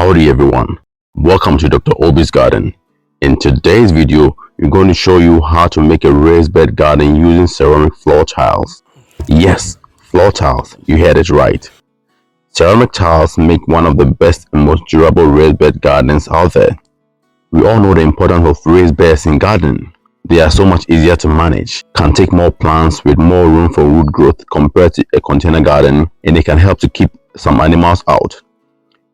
Howdy everyone, welcome to Dr. Obi's Garden. In today's video, we're going to show you how to make a raised bed garden using ceramic floor tiles. Yes, floor tiles, you heard it right. Ceramic tiles make one of the best and most durable raised bed gardens out there. We all know the importance of raised beds in gardening. They are so much easier to manage, can take more plants with more room for root growth compared to a container garden, and they can help to keep some animals out.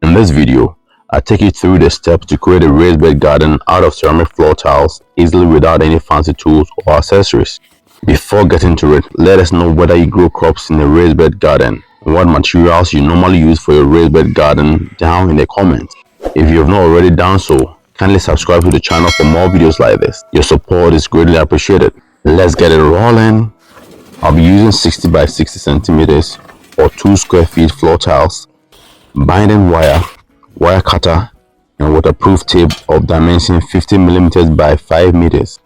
In this video, I'll take you through the steps to create a raised bed garden out of ceramic floor tiles easily without any fancy tools or accessories. Before getting to it, let us know whether you grow crops in a raised bed garden and what materials you normally use for your raised bed garden down in the comments. If you have not already done so, kindly subscribe to the channel for more videos like this. Your support is greatly appreciated. Let's get it rolling. I'll be using 60 by 60 centimeters or 2 square feet floor tiles, binding wire, wire cutter, and waterproof tape of dimension 50 millimeters by 5 meters.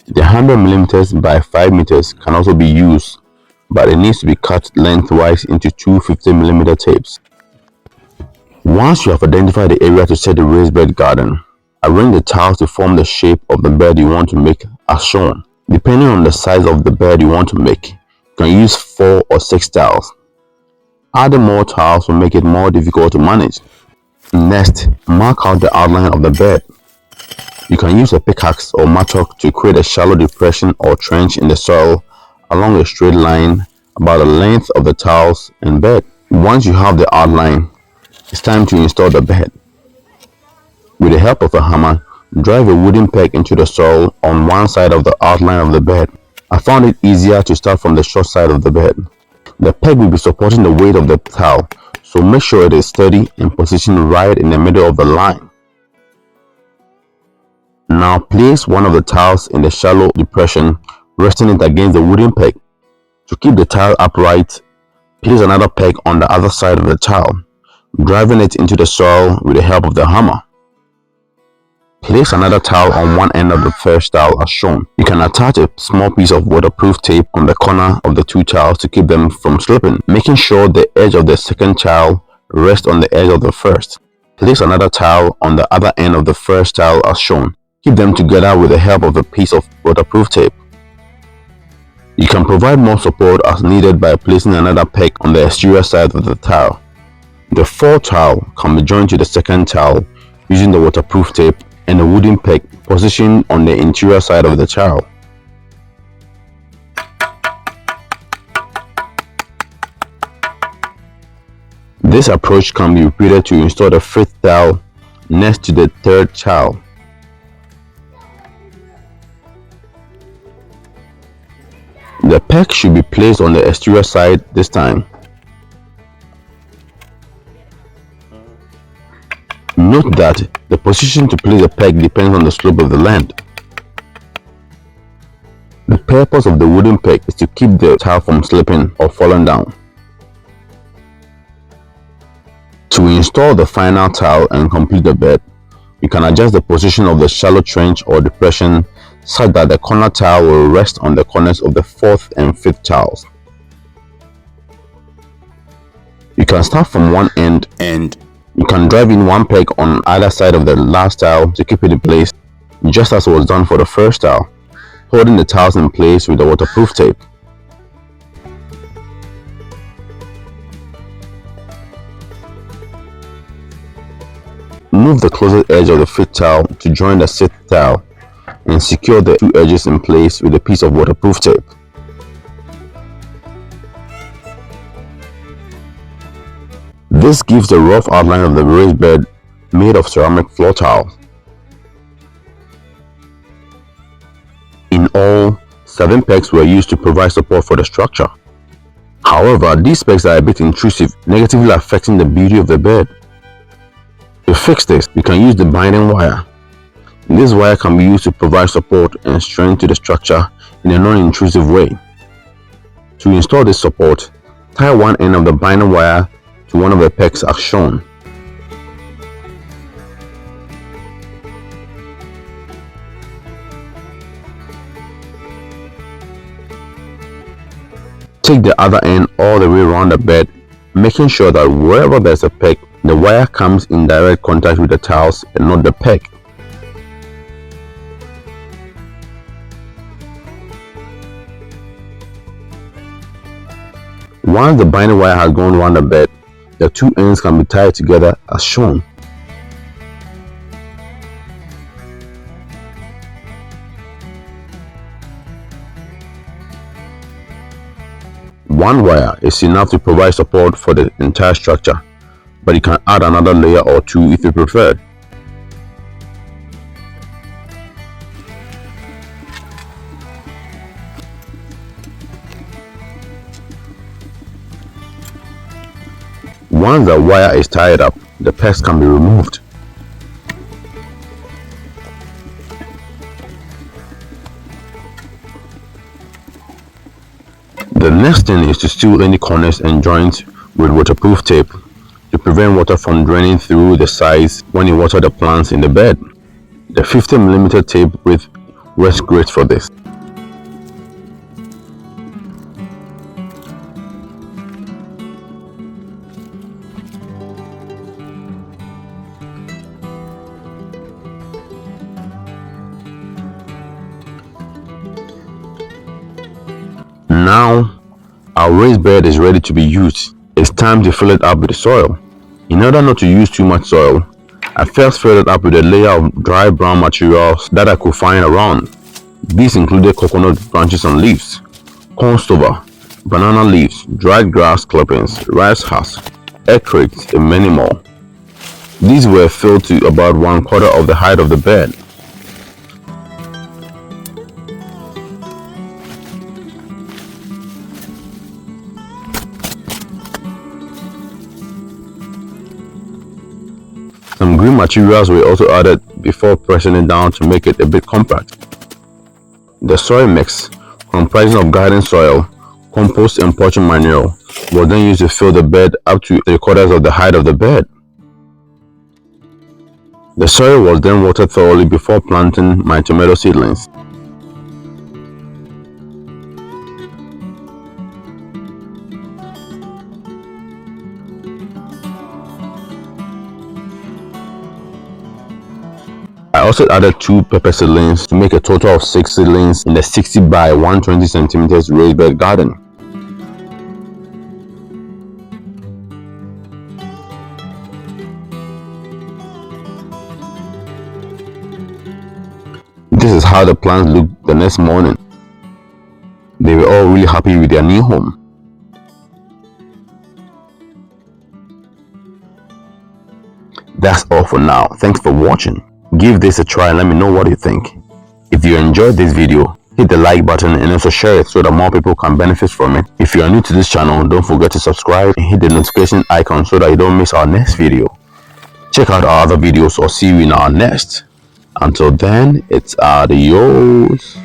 The 100 millimeters by 5 meters can also be used, but it needs to be cut lengthwise into two 50 millimeter tapes. Once you have identified the area to set the raised bed garden, arrange the tiles to form the shape of the bed you want to make as shown. Depending on the size of the bed you want to make, you can use 4 or 6 tiles. Adding more tiles will make it more difficult to manage. Next, mark out the outline of the bed. You can use a pickaxe or mattock to create a shallow depression or trench in the soil along a straight line about the length of the tiles and bed. Once you have the outline, it's time to install the bed. With the help of a hammer, drive a wooden peg into the soil on one side of the outline of the bed. I found it easier to start from the short side of the bed. The peg will be supporting the weight of the tile, so make sure it is steady and positioned right in the middle of the line. Now place one of the tiles in the shallow depression, resting it against the wooden peg. To keep the tile upright, place another peg on the other side of the tile, driving it into the soil with the help of the hammer. Place another tile on one end of the first tile as shown. You can attach a small piece of waterproof tape on the corner of the two tiles to keep them from slipping, making sure the edge of the second tile rests on the edge of the first. Place another tile on the other end of the first tile as shown. Keep them together with the help of a piece of waterproof tape. You can provide more support as needed by placing another peg on the exterior side of the tile. The fourth tile can be joined to the second tile using the waterproof tape and a wooden peg positioned on the interior side of the tile. This approach can be repeated to install the fifth tile next to the third tile. The peg should be placed on the exterior side this time. Note that the position to place the peg depends on the slope of the land. The purpose of the wooden peg is to keep the tile from slipping or falling down. To install the final tile and complete the bed, you can adjust the position of the shallow trench or depression such that the corner tile will rest on the corners of the fourth and fifth tiles. You can start from one end and you can drive in one peg on either side of the last tile to keep it in place, just as was done for the first tile, holding the tiles in place with the waterproof tape. Move the closest edge of the fifth tile to join the sixth tile and secure the two edges in place with a piece of waterproof tape. This gives the rough outline of the raised bed made of ceramic floor tile. In all, 7 pegs were used to provide support for the structure. However, these pegs are a bit intrusive, negatively affecting the beauty of the bed. To fix this, you can use the binding wire. This wire can be used to provide support and strength to the structure in a non-intrusive way. To install this support, tie one end of the binding wire to one of the pegs as shown. Take the other end all the way around the bed making sure that wherever there's a peg, the wire comes in direct contact with the tiles and not the peg. Once the binding wire has gone around the bed, the two ends can be tied together as shown. One wire is enough to provide support for the entire structure, but you can add another layer or two if you prefer. Once the wire is tied up, the pegs can be removed. The next thing is to seal any corners and joints with waterproof tape to prevent water from draining through the sides when you water the plants in the bed. The 50mm tape width works great for this. Now, our raised bed is ready to be used. It's time to fill it up with soil. In order not to use too much soil, I first filled it up with a layer of dry brown materials that I could find around. These included coconut branches and leaves, corn stover, banana leaves, dried grass clippings, rice husks, egg crates, and many more. These were filled to about 1/4 of the height of the bed. Some green materials were also added before pressing it down to make it a bit compact. The soil mix, comprising of garden soil, compost and poaching manure, was then used to fill the bed up to 3/4 of the height of the bed. The soil was then watered thoroughly before planting my tomato seedlings. I also added 2 pepper seedlings to make a total of 6 seedlings in the 60 by 120 centimeters raised bed garden. This is how the plants looked the next morning. They were all really happy with their new home. That's all for now. Thanks for watching. Give this a try and let me know what you think. If you enjoyed this video, hit the like button and also share it so that more people can benefit from it. If you are new to this channel, don't forget to subscribe and hit the notification icon so that you don't miss our next video. Check out our other videos or see you in our next. Until then, it's adios.